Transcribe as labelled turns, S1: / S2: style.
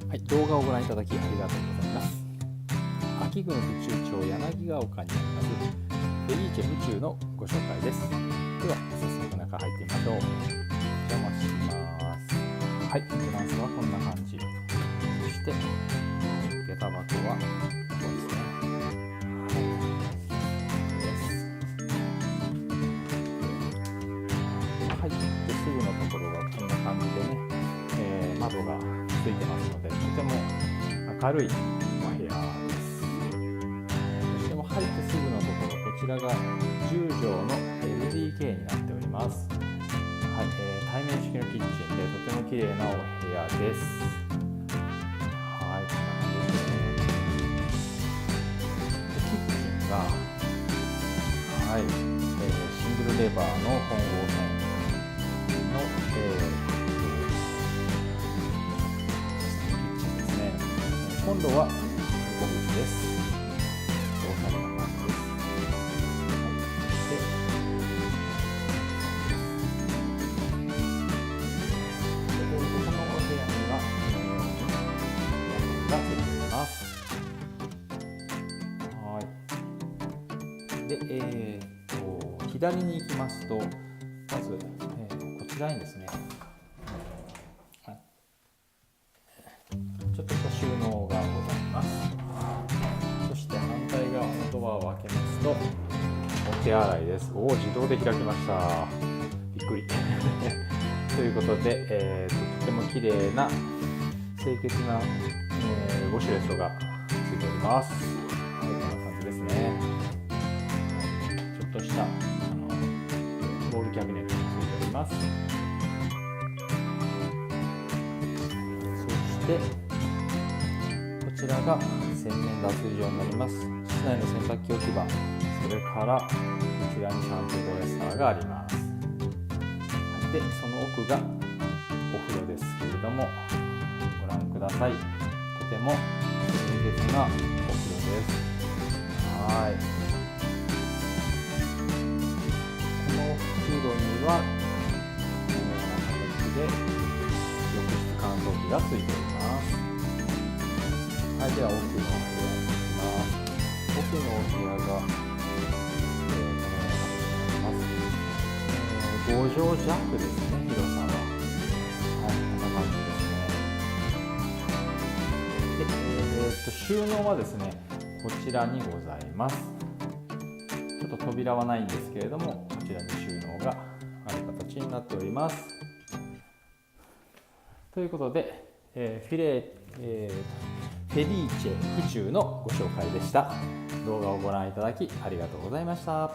S1: はい、動画をご覧いただきありがとうございます。秋郡府中町柳ヶ丘にありますフェリーチェ府中のご紹介です。では早速中入ってみましょう。お邪魔します。はい、フランスはこんな感じ。そして下駄箱はこうですね。入ってすぐのところがこんな感じでね、窓がついてますのでとても明るいお部屋です。そしても入ってすぐのところ、こちらが10畳の LDK になっております。はい、対面式のキッチンでとても綺麗なお部屋です。はい、こんな感じですね。キッチンが、はい、シングルレバーの混合線の、キッチンですね。今度は横口です。大皿の感じです。このお部屋にはこのように屋根がついています。はい。で、左に行きますと、まず、こちらにですね、ちょっとした収納がございます。そして反対側のドアを開けますと、お手洗いです。自動で開きました。びっくり。ということで、とても綺麗な清潔な、ウォシュレットがついております。はい、こんな感じですね。ちょっとしたボールキャビネットがついております。そしてこちらが洗面脱衣所になります。室内の洗濯機置き場、それからこちらにシャンプードレッサーがあります。で、その奥がお風呂ですけれども、ご覧ください。とても清潔なお風呂です。はい。このお風呂にはこのような形で浴室乾燥機がついております。はい、では奥のお部屋に行きます。奥のお部屋が、このような形になります。5畳弱ですね、広さは。はい、こんな感じですね。で、収納はですね、こちらにございます。ちょっと扉はないんですけれども、こちらに収納がある形になっております。ということで、フェリーチェ府中のご紹介でした。動画をご覧いただきありがとうございました。